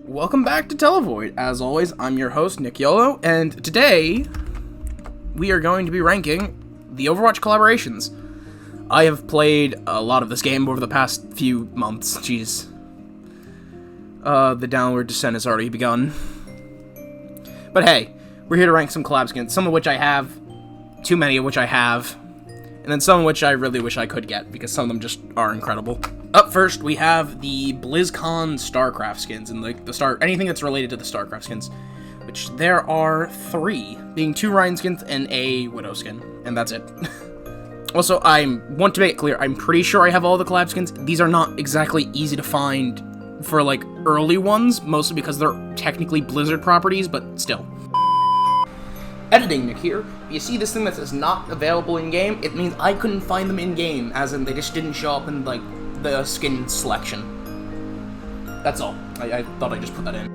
Welcome back to Televoid. As always, I'm your host, Nick Yolo, and today we are going to be ranking the Overwatch collaborations. I have played a lot of this game over the past few months. Jeez. The downward descent has already begun. But hey, we're here to rank some collab skins, some of which I have, too many of which I have, and then some of which I really wish I could get, because some of them just are incredible. Up first, we have the BlizzCon StarCraft skins, and anything that's related to the StarCraft skins, which there are 3, being 2 Ryan skins and a Widow skin, and that's it. Also, I want to make it clear, I'm pretty sure I have all the collab skins. These are not exactly easy to find for, like, early ones, mostly because they're technically Blizzard properties, but still. Editing Nick here. You see this thing that says not available in-game? It means I couldn't find them in-game, as in they just didn't show up in, like, the skin selection. That's all. I thought I'd just put that in.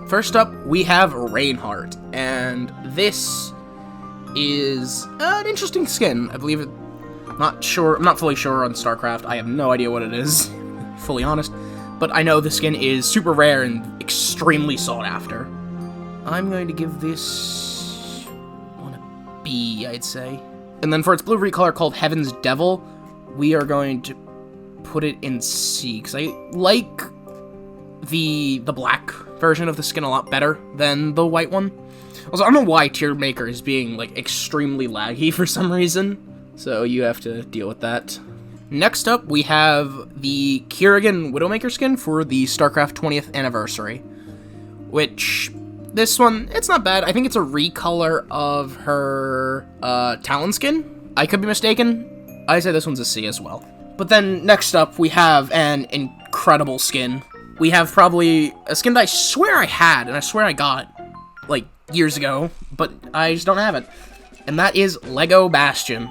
First up, we have Reinhardt, and this is an interesting skin. I believe it. I'm not fully sure on StarCraft. I have no idea what it is, fully honest. But I know the skin is super rare and extremely sought after. I'm going to give this one a B, I'd say. And then for its blue recolor called Heaven's Devil, we are going to put it in C, because I like the black version of the skin a lot better than the white one. Also, I don't know why Tier Maker is being, like, extremely laggy for some reason, so you have to deal with that. Next up, we have the Kerrigan Widowmaker skin for the StarCraft 20th anniversary, which, this one, it's not bad. I think it's a recolor of her Talon skin. I could be mistaken. I say this one's a C as well. But then, next up, we have an incredible skin. We have probably a skin that I swear I had, and I swear I got, like, years ago, but I just don't have it. And that is Lego Bastion.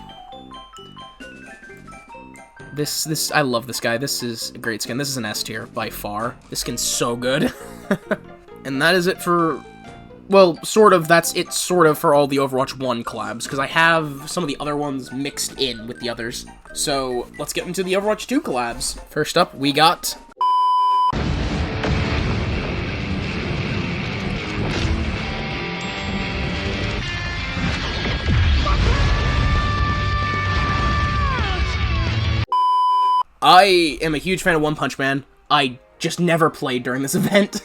I love this guy. This is a great skin. This is an S tier, by far. This skin's so good. And that is it for... Well, sort of, that's it sort of for all the Overwatch 1 collabs, because I have some of the other ones mixed in with the others. So, let's get into the Overwatch 2 collabs. First up, we got... I am a huge fan of One Punch Man. I just never played during this event.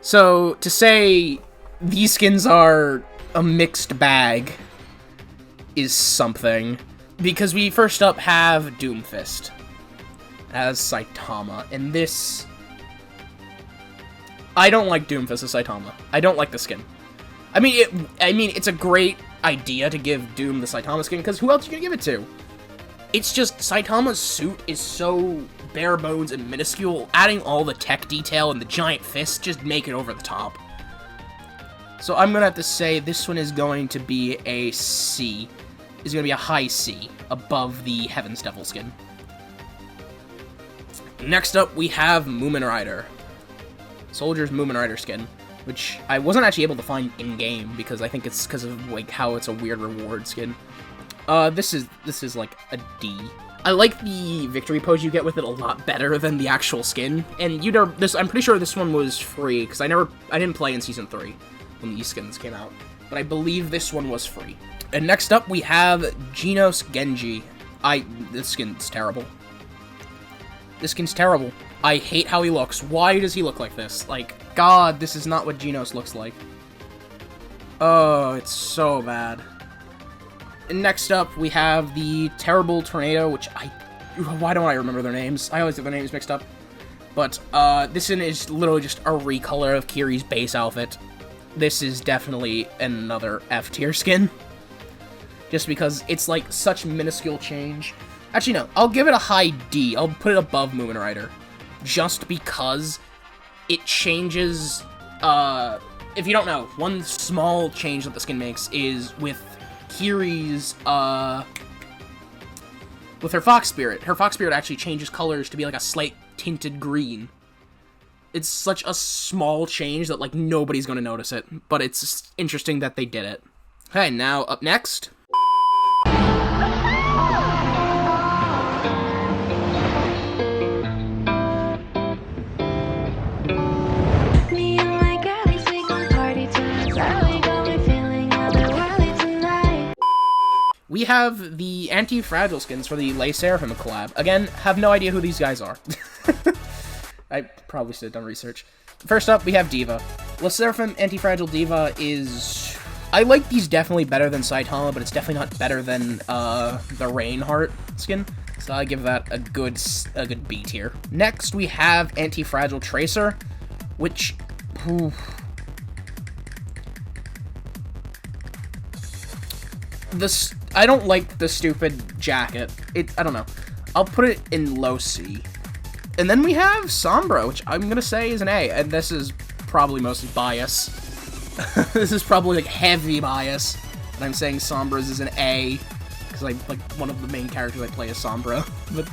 So, to say these skins are a mixed bag is something. Because we first up have Doomfist as Saitama, and this... I don't like Doomfist as Saitama. I don't like the skin. I mean, it's a great idea to give Doom the Saitama skin, because who else are you gonna give it to? It's just, Saitama's suit is so bare bones and minuscule, adding all the tech detail and the giant fists just make it over the top. So I'm gonna have to say this one is going to be a C. Is gonna be a high C, above the Heaven's Devil skin. Next up, we have Moomin Rider. Soldier's Moomin Rider skin, which I wasn't actually able to find in-game, because I think it's because of, like, how it's a weird reward skin. This is like a D. I like the victory pose you get with it a lot better than the actual skin, and I'm pretty sure this one was free, because I didn't play in Season 3 when these skins came out, but I believe this one was free. And next up, we have Genos Genji. This skin's terrible. This skin's terrible. I hate how he looks. Why does he look like this? Like, God, this is not what Genos looks like. Oh, it's so bad. And next up, we have the Terrible Tornado, which why don't I remember their names? I always get their names mixed up. But, this one is literally just a recolor of Kiri's base outfit. This is definitely another F tier skin. Just because it's, like, such minuscule change. Actually, no, I'll give it a high D. I'll put it above Moomin Rider. Just because it changes, if you don't know, one small change that the skin makes is with Kiri's, with her Fox Spirit. Her Fox Spirit actually changes colors to be like a slight tinted green. It's such a small change that, like, nobody's gonna notice it, but it's just interesting that they did it. Okay, now up next. We have the anti-fragile skins for the Lay Seraphim collab. Again, have no idea who these guys are. I probably should have done research. First up, we have Diva. Lay Seraphim Anti-Fragile Diva is... I like these definitely better than Saitama, but it's definitely not better than the Reinhardt skin. So I give that a good B tier. Next, we have Anti-Fragile Tracer, which... I don't like the stupid jacket. I don't know. I'll put it in low C. And then we have Sombra, which I'm gonna say is an A, and this is probably mostly bias. This is probably, like, heavy bias, and I'm saying Sombra's is an A, because, like, one of the main characters I play is Sombra. But,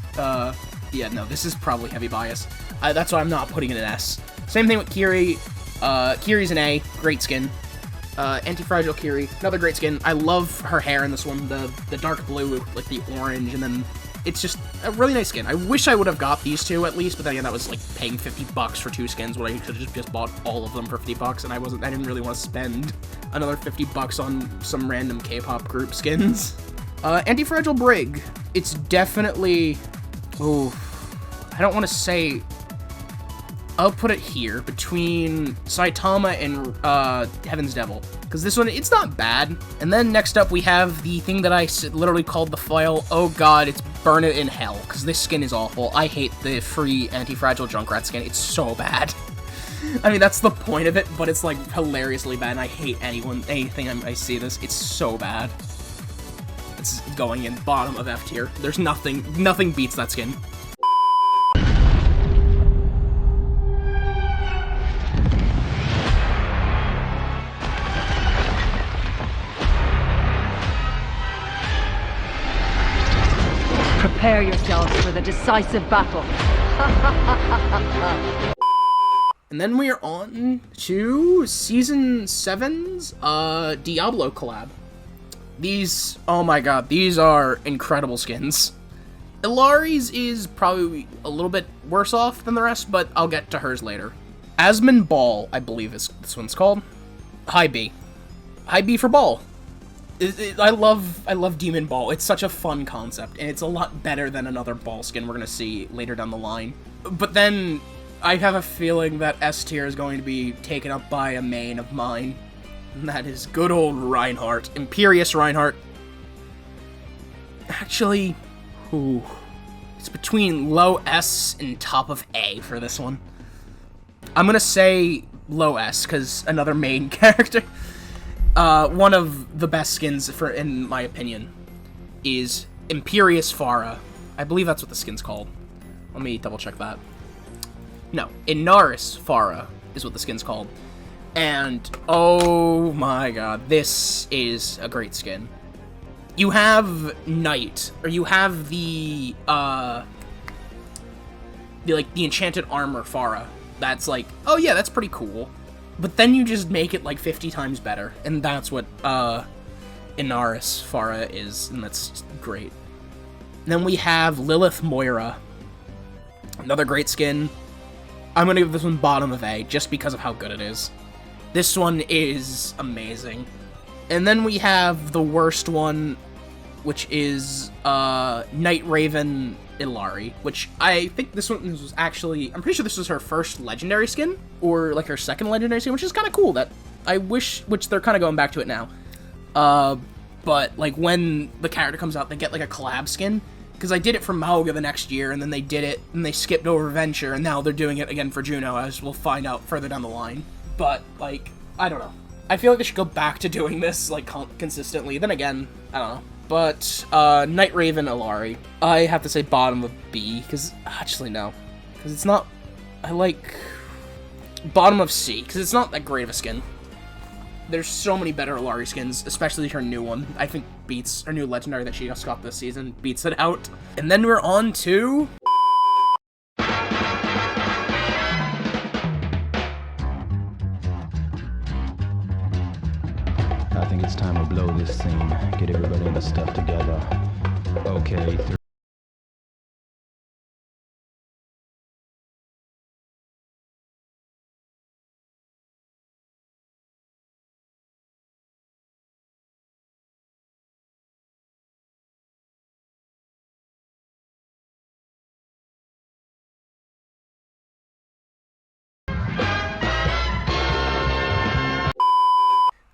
yeah, no, this is probably heavy bias. That's why I'm not putting it in S. Same thing with Kiri. Kiri's an A, great skin. Anti-Fragile Kiri, another great skin. I love her hair in this one, the dark blue with, like, the orange, and then it's just a really nice skin. I wish I would have got these two at least, but then again, that was, like, paying $50 for two skins, when I could have just bought all of them for $50, and I didn't really want to spend another $50 on some random K-pop group skins. Anti-Fragile Brig, it's definitely, I don't want to say, I'll put it here, between Saitama and, Heaven's Devil. Because this one, it's not bad. And then next up, we have the thing that I literally called the file, oh god, it's Burn It in Hell. Because this skin is awful. I hate the free Anti-Fragile Junkrat skin. It's so bad. I mean, that's the point of it, but it's, like, hilariously bad, and I hate anything I see this. It's so bad. It's going in bottom of F tier. There's nothing beats that skin. Prepare yourselves for the decisive battle. And then we are on to Season 7's Diablo collab. These, oh my god, these are incredible skins. Ilari's is probably a little bit worse off than the rest, but I'll get to hers later. Asmon Ball, I believe this one's called. High B. High B for Ball. I love Demon Ball. It's such a fun concept, and it's a lot better than another ball skin we're gonna see later down the line. But then, I have a feeling that S tier is going to be taken up by a main of mine, and that is good old Reinhardt. Imperious Reinhardt. Actually, it's between low S and top of A for this one. I'm gonna say low S, because another main character. One of the best skins, in my opinion, is Imperious Pharah. I believe that's what the skin's called. Let me double check that. No, Inaris Pharah is what the skin's called. And, oh my god, this is a great skin. You have Knight, or you have the enchanted armor Pharah. That's like, oh yeah, that's pretty cool. But then you just make it like 50 times better, and that's what Inaris Pharah is, and that's great. And then we have Lilith Moira, another great skin. I'm gonna give this one bottom of A, just because of how good it is. This one is amazing. And then we have the worst one, which is Night Raven Ilari, which I think this one was actually, I'm pretty sure this was her first legendary skin, or like her second legendary skin, which is kind of cool. That I wish, which they're kind of going back to it now. But like when the character comes out, they get like a collab skin, because I did it for Mauga the next year, and then they did it, and they skipped over Venture, and now they're doing it again for Juno, as we'll find out further down the line. But like, I don't know. I feel like they should go back to doing this like consistently. Then again, I don't know. But, Night Raven Ilari, I have to say bottom of B, because, actually, no. Because it's not, I like, bottom of C, because it's not that great of a skin. There's so many better Ilari skins, especially her new one. I think beats, her new legendary that she just got this season, beats it out. And then we're on to... it's time to blow this scene. Get everybody in the stuff together. Okay,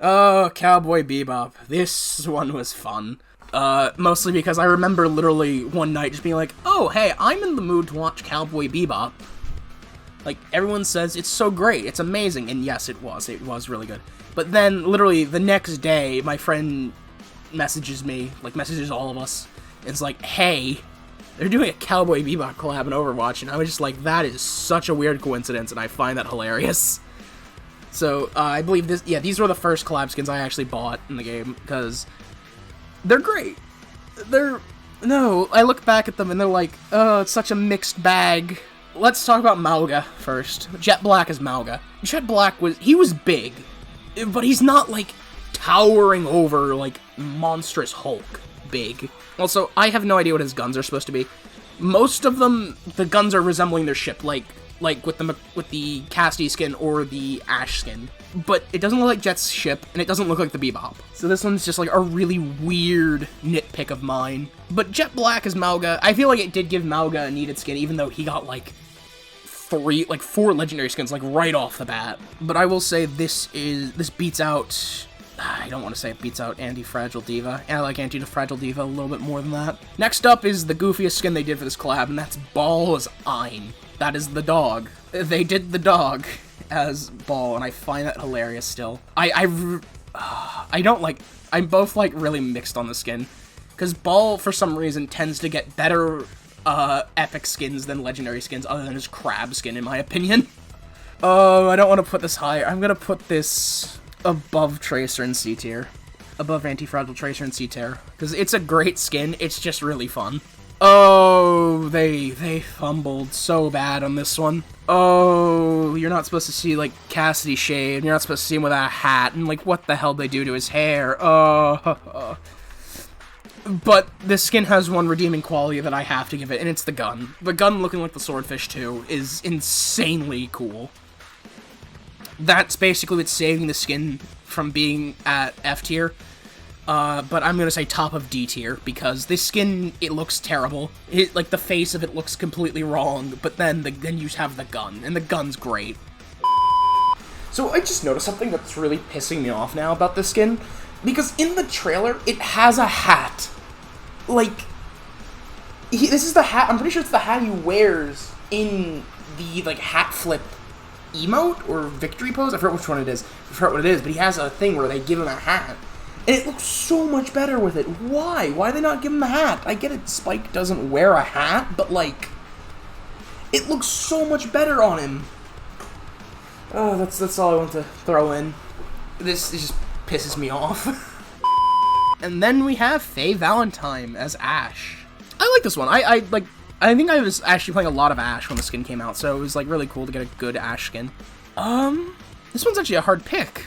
Oh, Cowboy Bebop. This one was fun. Mostly because I remember literally one night just being like, oh, hey, I'm in the mood to watch Cowboy Bebop. Like, everyone says it's so great, it's amazing, and yes, it was really good. But then, literally, the next day, my friend messages me, like, messages all of us, and it's like, hey, they're doing a Cowboy Bebop collab in Overwatch, and I was just like, that is such a weird coincidence, and I find that hilarious. So, I believe these were the first collab skins I actually bought in the game, because they're great. No, I look back at them and they're like, oh, it's such a mixed bag. Let's talk about Mauga first. Jet Black is Mauga. Jet Black he was big, but he's not, like, towering over, like, monstrous Hulk big. Also, I have no idea what his guns are supposed to be. Most of them, the guns are resembling their ship, like with the Cassidy skin or the Ash skin. But it doesn't look like Jet's ship, and it doesn't look like the Bebop. So this one's just like a really weird nitpick of mine. But Jet Black is Mauga. I feel like it did give Mauga a needed skin, even though he got like 4 legendary skins, like right off the bat. But I will say this beats out, I don't want to say it beats out Anti-Fragile Diva. And I like Anti-Fragile Diva a little bit more than that. Next up is the goofiest skin they did for this collab, and that's Ball as Ein. That is the dog. They did the dog as Ball, and I find that hilarious still. I'm both, like, really mixed on the skin, because Ball, for some reason, tends to get better, epic skins than legendary skins, other than his crab skin, in my opinion. Oh, I don't want to put this higher. I'm gonna put this above Tracer and C tier. Above Anti-Fragile Tracer and C tier, because it's a great skin, it's just really fun. Oh, they fumbled so bad on this one. Oh, you're not supposed to see, like, Cassidy shaved. You're not supposed to see him with a hat. And, like, what the hell they do to his hair? Oh. But this skin has one redeeming quality that I have to give it, and it's the gun. The gun looking like the Swordfish, too, is insanely cool. That's basically what's saving the skin from being at F tier. But I'm gonna say top of D tier, because this skin, it looks terrible. Like, the face of it looks completely wrong, but then you have the gun, and the gun's great. So I just noticed something that's really pissing me off now about this skin, because in the trailer, it has a hat. Like, this is the hat, I'm pretty sure it's the hat he wears in the, like, hat flip emote, or victory pose? I forget which one it is. I forget what it is, but he has a thing where they give him a hat. And it looks so much better with it. Why? Why did they not give him the hat? I get it, Spike doesn't wear a hat, but, like, it looks so much better on him. Oh, that's all I want to throw in. This just pisses me off. And then we have Faye Valentine as Ash. I like this one. I think I was actually playing a lot of Ash when the skin came out, so it was, like, really cool to get a good Ash skin. This one's actually a hard pick.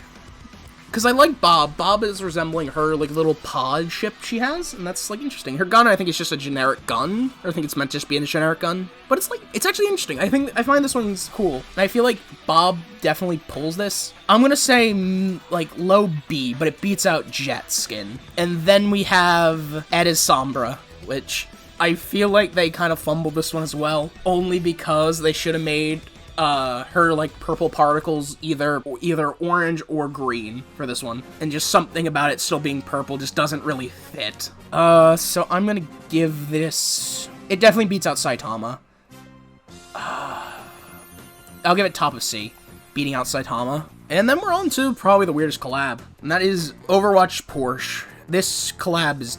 Because I like Bob. Bob is resembling her, like, little pod ship she has, and that's, like, interesting. Her gun, I think, is just a generic gun. I think it's meant to just be a generic gun. But it's, like, it's actually interesting. I find this one's cool. And I feel like Bob definitely pulls this. I'm gonna say, like, low B, but it beats out Jet's skin. And then we have Ed as Sombra, which I feel like they kind of fumbled this one as well. Only because they should have made her, like, purple particles either orange or green for this one. And just something about it still being purple just doesn't really fit. So I'm gonna give this... It definitely beats out Saitama. I'll give it top of C, beating out Saitama. And then we're on to probably the weirdest collab, and that is Overwatch Porsche. This collab is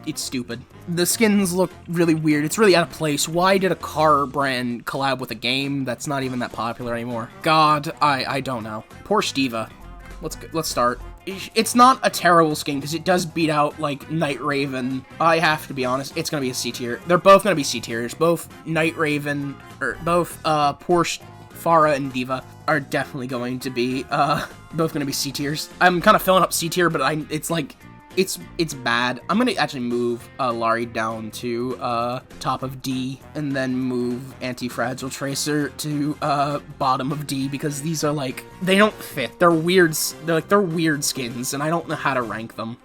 it's stupid. The skins look really weird. It's really out of place. Why did a car brand collab with a game that's not even that popular anymore? God, I don't know. Porsche Diva. Let's start. It's not a terrible skin because it does beat out, like, Night Raven. I have to be honest, it's gonna be a C tier. They're both gonna be C tiers. Both Night Raven, or both Porsche Farah and Diva are definitely going to be, both going to be C tiers. I'm kind of filling up C tier, but it's like, it's bad. I'm gonna actually move Lari down to top of D, and then move Anti-Fragile Tracer to bottom of D, because these are like, they don't fit. They're weird. They're weird skins, and I don't know how to rank them.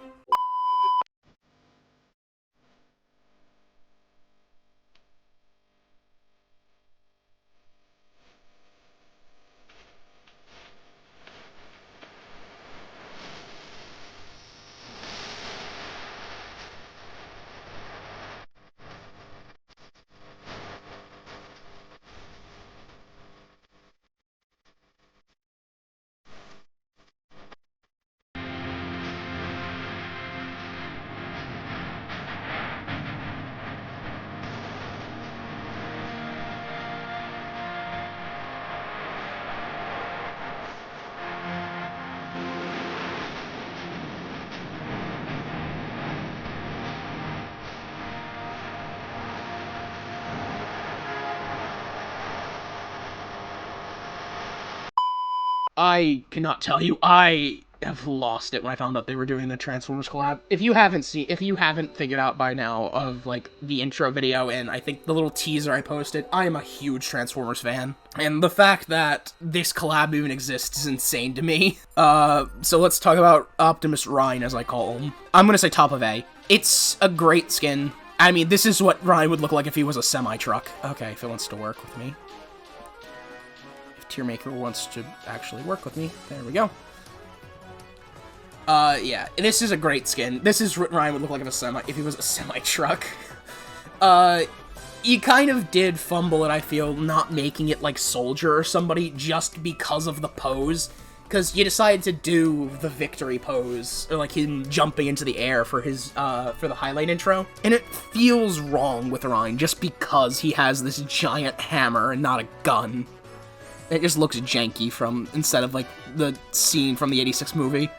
I cannot tell you, I have lost it when I found out they were doing the Transformers collab. If you haven't figured out by now of, like, the intro video and I think the little teaser I posted, I am a huge Transformers fan. And the fact that this collab even exists is insane to me. So let's talk about Optimus Rhyne, as I call him. I'm gonna say top of A. It's a great skin. I mean, this is what Rhyne would look like if he was a semi-truck. Okay, if it wants to work with me. Tiermaker wants to actually work with me. There we go. Yeah, this is a great skin. This is what Ryan would look like if he was a semi-truck. You kind of did fumble it, I feel, not making it like Soldier or somebody just because of the pose. Because you decided to do the victory pose, or like him jumping into the air for his, for the highlight intro. And it feels wrong with Ryan just because he has this giant hammer and not a gun. It just looks janky instead of, like, the scene from the 86 movie.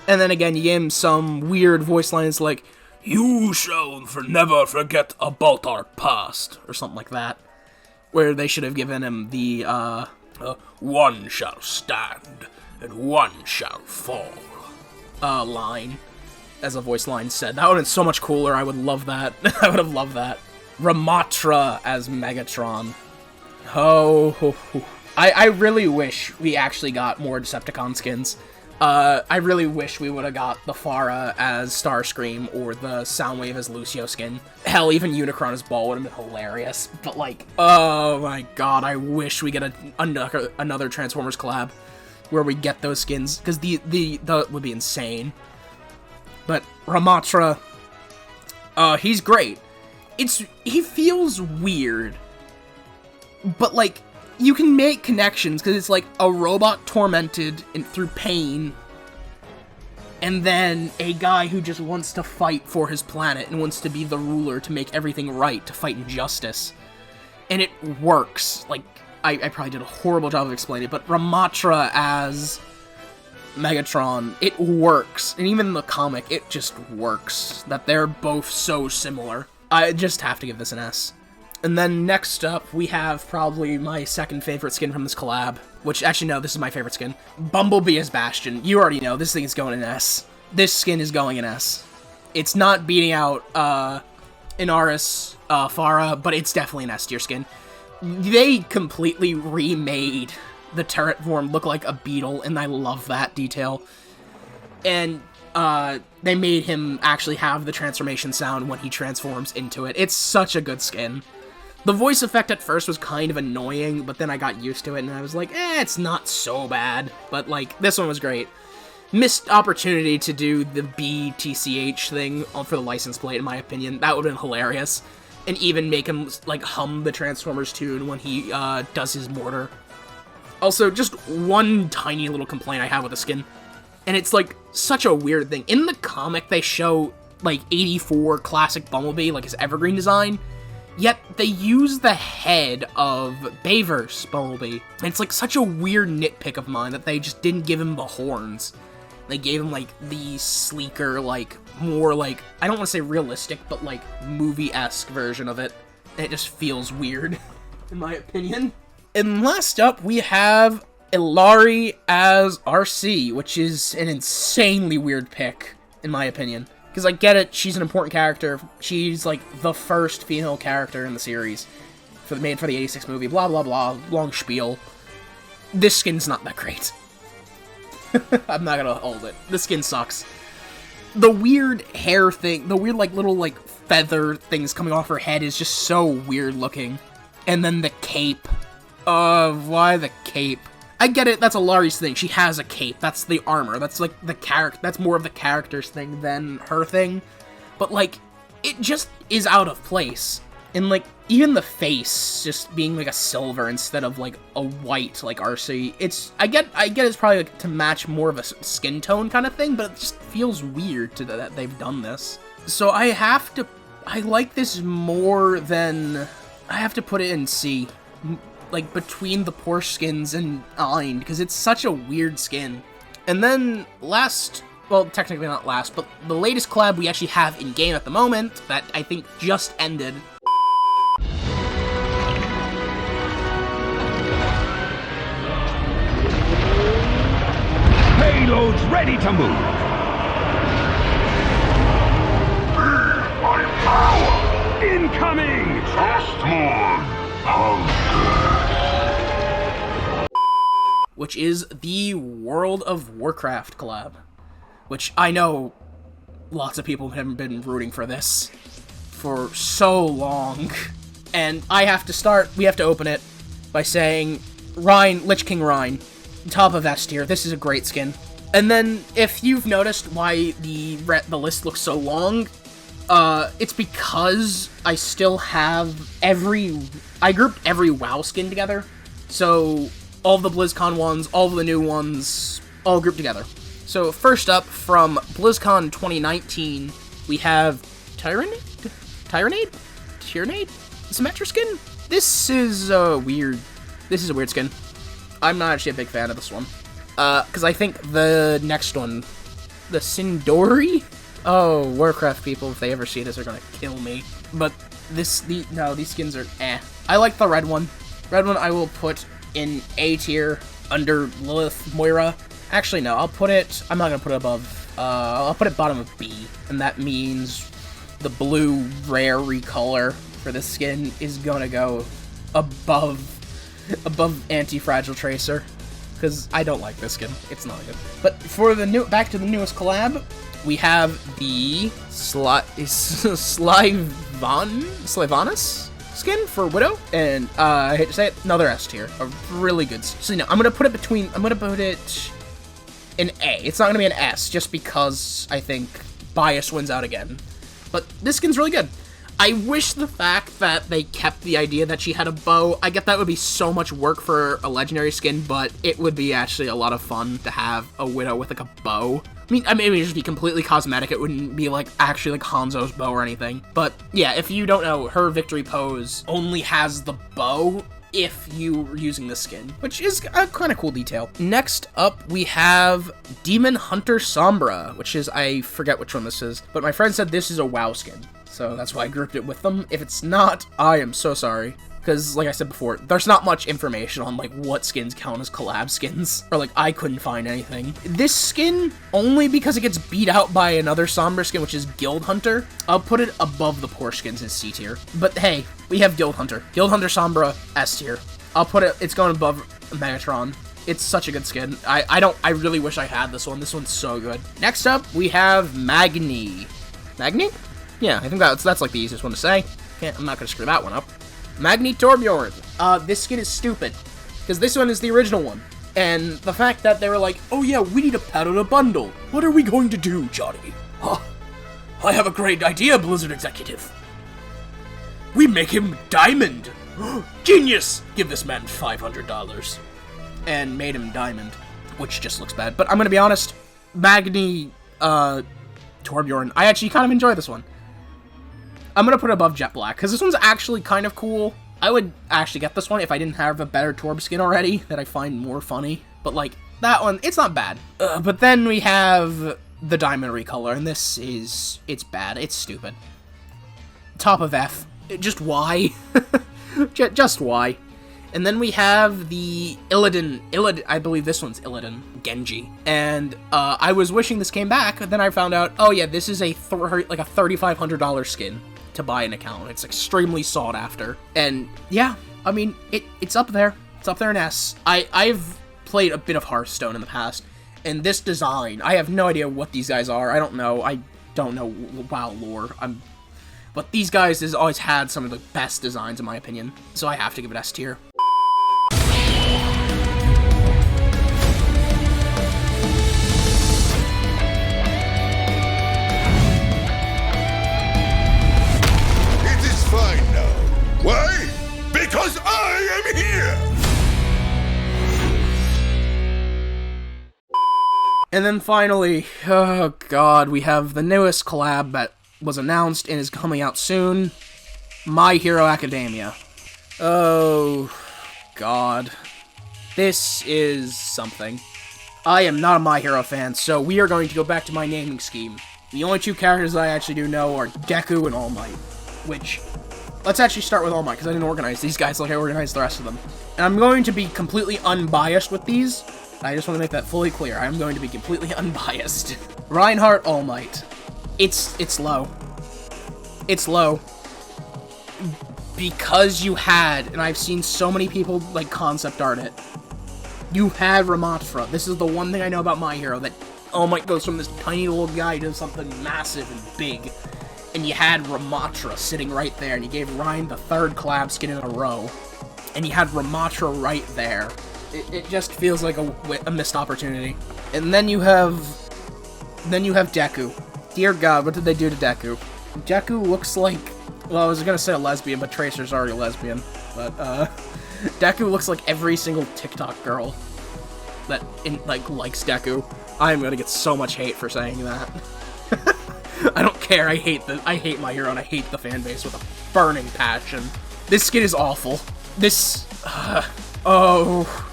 And then again, you give him some weird voice lines like, "You shall never forget about our past," or something like that. Where they should have given him the, "one shall stand, and one shall fall," line, as a voice line said. That would have been so much cooler, I would love that. I would have loved that. Ramatra as Megatron. Oh, I really wish we actually got more Decepticon skins. I really wish we would have got the Farah as Starscream or the Soundwave as Lucio skin. Hell, even Unicron as Ball would have been hilarious. But, like, oh my god, I wish we get another Transformers collab where we get those skins, because that would be insane. But Ramatra, he's great. He feels weird, but, like, you can make connections, because it's like a robot tormented through pain, and then a guy who just wants to fight for his planet and wants to be the ruler to make everything right, to fight injustice. And it works. Like, I probably did a horrible job of explaining it, but Ramatra as Megatron, it works. And even in the comic, it just works. That they're both so similar. I just have to give this an S. And then next up, we have probably my second favorite skin from this collab, which, actually, no, this is my favorite skin. Bumblebee as Bastion. You already know, this thing is going in S. This skin is going in S. It's not beating out, Inaris, Farah, but it's definitely an S tier skin. They completely remade the turret form look like a beetle, and I love that detail. And, they made him actually have the transformation sound when he transforms into it. It's such a good skin. The voice effect at first was kind of annoying, but then I got used to it, and I was like, it's not so bad. But, like, this one was great. Missed opportunity to do the BTCH thing for the license plate, in my opinion. That would have been hilarious. And even make him, like, hum the Transformers tune when he, does his mortar. Also, just one tiny little complaint I have with the skin. And it's, like, such a weird thing. In the comic, they show, like, 84 classic Bumblebee, like his evergreen design. Yet, they use the head of Bayverse Bumblebee. And it's, like, such a weird nitpick of mine that they just didn't give him the horns. They gave him, like, the sleeker, like, more, like, I don't want to say realistic, but, like, movie-esque version of it. And it just feels weird, in my opinion. And last up, we have Ilari as RC, which is an insanely weird pick, in my opinion. Because I get it, she's an important character. She's, like, the first female character in the series. Made for the 86 movie, blah, blah, blah, long spiel. This skin's not that great. I'm not gonna hold it. This skin sucks. The weird hair thing, the weird, like, little, like, feather things coming off her head is just so weird looking. And then the cape. Why the cape? I get it, that's Ilari's thing. She has a cape. That's the armor. That's, like, the character. That's more of the character's thing than her thing. But, like, it just is out of place. And, like, even the face just being, like, a silver instead of, like, a white, like, RC. I get it's probably, like, to match more of a skin tone kind of thing, but it just feels weird that they've done this. So I like this more than... I have to put it in C. Like, between the Porsche skins and Eind, because it's such a weird skin. And then last... Well, technically not last, but the latest collab we actually have in-game at the moment, that I think just ended... Payloads ready to move. My power! Incoming! Which is the World of Warcraft collab. Which I know lots of people have been rooting for this for so long. And we have to open it by saying, Lich King Rein. Top of S tier. This is a great skin. And then, if you've noticed why the list looks so long, it's because I still have I grouped every WoW skin together. So, all the BlizzCon ones, all the new ones, all grouped together. So, first up, from BlizzCon 2019, we have Tyrannade? Symmetra skin? This is a weird skin. I'm not actually a big fan of this one. Because I think the next one, the Sindori? Oh, Warcraft people, if they ever see this, are gonna kill me. But these skins are eh. I like the red one. Red one I will put in A tier under Lilith Moira. Actually, no, I'm not gonna put it above, I'll put it bottom of B. And that means the blue rare recolor for this skin is gonna go above Anti-Fragile Tracer, because I don't like this skin. It's not good. But for back to the newest collab, we have the Slivanus skin for Widow, and I hate to say it, another S tier, a really good. So I'm gonna put it in A. It's not gonna be an S, just because I think bias wins out again. But this skin's really good. I wish the fact that they kept the idea that she had a bow. I get that would be so much work for a legendary skin, but it would be actually a lot of fun to have a Widow with, like, a bow. I mean, it would just be completely cosmetic. It wouldn't be, like, actually, like, Hanzo's bow or anything. But, yeah, if you don't know, her victory pose only has the bow if you were using the skin, which is a kind of cool detail. Next up, we have Demon Hunter Sombra, which is, I forget which one this is, but my friend said this is a WoW skin. So that's why I grouped it with them. If it's not, I am so sorry. Because, like I said before, there's not much information on, like, what skins count as collab skins. Or, like, I couldn't find anything. This skin, only because it gets beat out by another Sombra skin, which is Guild Hunter, I'll put it above the Porsche skins as C tier. But, hey, we have Guild Hunter. Guild Hunter Sombra, S tier. I'll put it, it's going above Megatron. It's such a good skin. I really wish I had this one. This one's so good. Next up, we have Magni. Magni? Yeah, I think that's like the easiest one to say. I'm not gonna screw that one up. Magni Torbjorn. This skin is stupid, because this one is the original one. And the fact that they were like, oh yeah, we need a pet on a bundle. What are we going to do, Johnny? Oh, I have a great idea, Blizzard executive. We make him Diamond. Genius! Give this man $500. And made him Diamond, which just looks bad. But I'm gonna be honest, Magni, Torbjorn, I actually kind of enjoy this one. I'm gonna put it above Jet Black, because this one's actually kind of cool. I would actually get this one if I didn't have a better Torb skin already that I find more funny. But, like, that one, it's not bad. But then we have the Diamond Recolor, and it's bad. It's stupid. Top of F. Just why? Just why? And then we have the Illidan, I believe this one's Illidan, Genji. And I was wishing this came back, but then I found out, oh yeah, this is a $3,500 skin to buy an account. It's extremely sought after. And yeah, I mean, it's up there. It's up there in S. I've played a bit of Hearthstone in the past, and this design, I have no idea what these guys are. I don't know WoW lore. But these guys has always had some of the best designs in my opinion, so I have to give it S tier. It is fine now. Why? Because I am here! And then finally, oh god, we have the newest collab that was announced and is coming out soon. My Hero Academia. Oh god. This is something. I am not a My Hero fan, so we are going to go back to my naming scheme. The only two characters I actually do know are Deku and All Might, which... Let's actually start with All Might, because I didn't organize these guys like I organized the rest of them. And I'm going to be completely unbiased with these. I just want to make that fully clear. I'm going to be completely unbiased. Reinhardt, All Might. It's low. It's low. Because you had, and I've seen so many people, like, concept art it. You had Ramatra. This is the one thing I know about My Hero, that All Might goes from this tiny little guy to something massive and big. And you had Ramatra sitting right there, and you gave Ryan the third collab skin in a row. And you had Ramatra right there. It just feels like a missed opportunity. And then you have Deku. Dear God, what did they do to Deku? Deku looks like, well, I was gonna say a lesbian, but Tracer's already a lesbian. But Deku looks like every single TikTok girl that likes Deku. I am gonna get so much hate for saying that. I don't care. I hate My Hero, and I hate the fan base with a burning passion. This skin is awful. This, oh.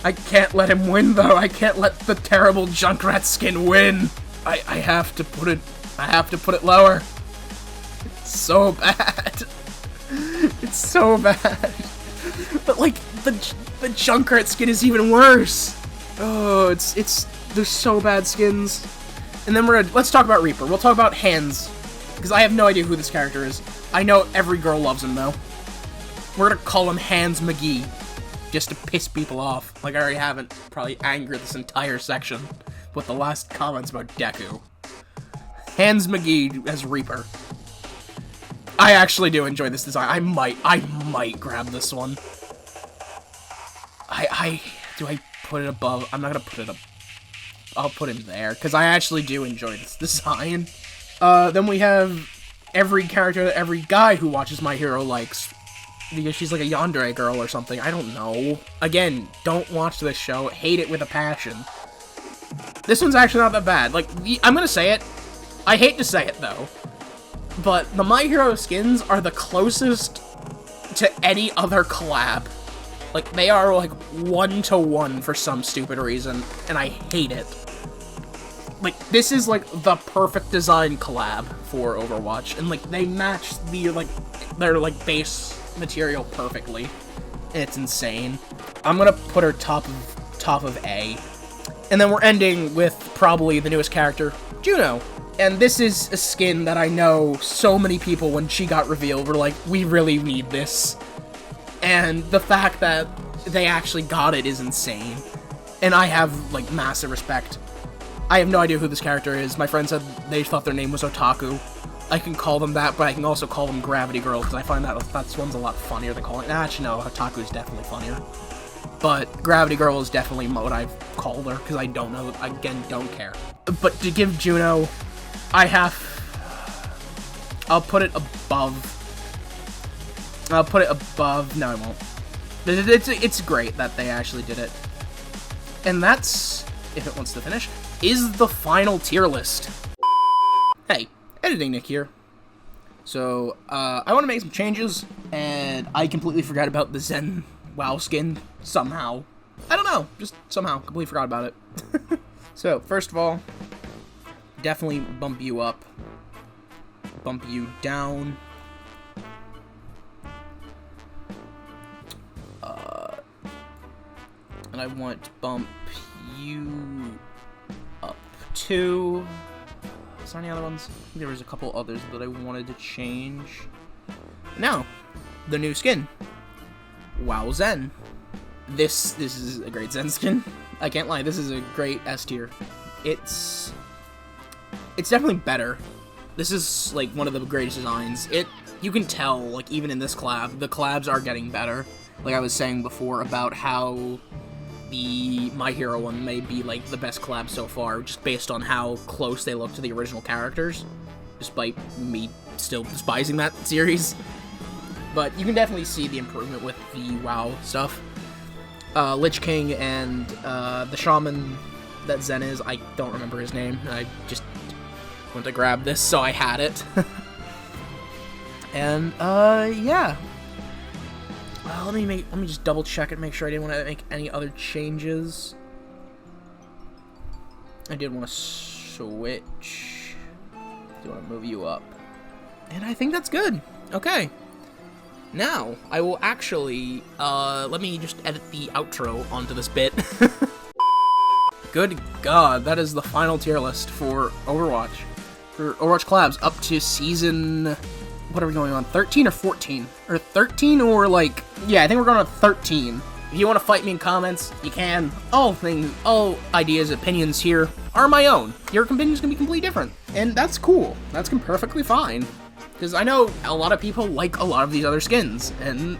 I can't let him win, though. I can't let the terrible Junkrat skin win. I have to put it lower. It's so bad. It's so bad. But, like, the Junkrat skin is even worse. Oh, there's so bad skins. And then let's talk about Reaper. We'll talk about Hands, because I have no idea who this character is. I know every girl loves him, though. We're gonna call him Hands McGee. Just to piss people off, like I already haven't probably angered this entire section with the last comments about Deku. Hands McGee as Reaper. I actually do enjoy this design. I might grab this one. Do I put it above? I'm not gonna put it up. I'll put him there, because I actually do enjoy this design. Then we have every character that every guy who watches My Hero likes. Because she's like a yandere girl or something. I don't know. Again, don't watch this show. Hate it with a passion. This one's actually not that bad. Like, I'm gonna say it. I hate to say it, though. But the My Hero skins are the closest to any other collab. Like, they are, like, 1-to-1 for some stupid reason. And I hate it. Like, this is, like, the perfect design collab for Overwatch. And, like, they match their, like, base material perfectly. It's insane. I'm gonna put her top of A. And then we're ending with probably the newest character, Juno. And this is a skin that I know so many people, when she got revealed, were like, we really need this. And the fact that they actually got it is insane. And I have, like, massive respect. I have no idea who this character is. My friend said they thought their name was Otaku. I can call them that, but I can also call them Gravity Girl, because I find that one's a lot funnier than calling it. Actually, no, Otaku is definitely funnier. But Gravity Girl is definitely what I've called her, because I don't know, again, don't care. But to give Juno, I'll put it above. No, I won't. It's great that they actually did it. And that's, if it wants to finish, is the final tier list. Hey. Editing Nick here. So, I want to make some changes, and I completely forgot about the Zen WoW skin, somehow. I don't know, just somehow, completely forgot about it. So, first of all, definitely bump you up, bump you down. And I want to bump you up 2. Is there any other ones? I think there was a couple others that I wanted to change. Now, the new skin. Wow Zen. This is a great Zen skin. I can't lie, this is a great S tier. It's definitely better. This is like one of the greatest designs. You can tell, like, even in this collab, the collabs are getting better. Like I was saying before about how the My Hero one may be like the best collab so far, just based on how close they look to the original characters, despite me still despising that series. But you can definitely see the improvement with the WoW stuff. Lich King and the Shaman that Zen is, I don't remember his name. I just went to grab this, so I had it. And yeah. Let me just double check it, make sure I didn't want to make any other changes. I did want to switch. I do want to move you up. And I think that's good. Okay. Now, I will actually, let me just edit the outro onto this bit. Good God, that is the final tier list for Overwatch. For Overwatch collabs, up to season... What are we going on? 13 or 14? Or 13 or like... Yeah, I think we're going on 13. If you want to fight me in comments, you can. All ideas, opinions here are my own. Your opinions can be completely different. And that's cool. That's perfectly fine. Because I know a lot of people like a lot of these other skins. And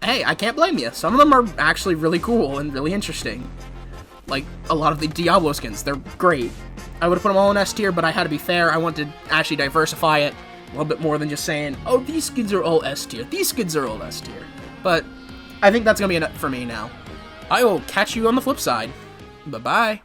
hey, I can't blame you. Some of them are actually really cool and really interesting. Like a lot of the Diablo skins. They're great. I would have put them all in S tier, but I had to be fair. I wanted to actually diversify it a little bit more than just saying, oh, these skins are all S tier. These skins are all S tier. But I think that's going to be enough for me now. I will catch you on the flip side. Bye-bye.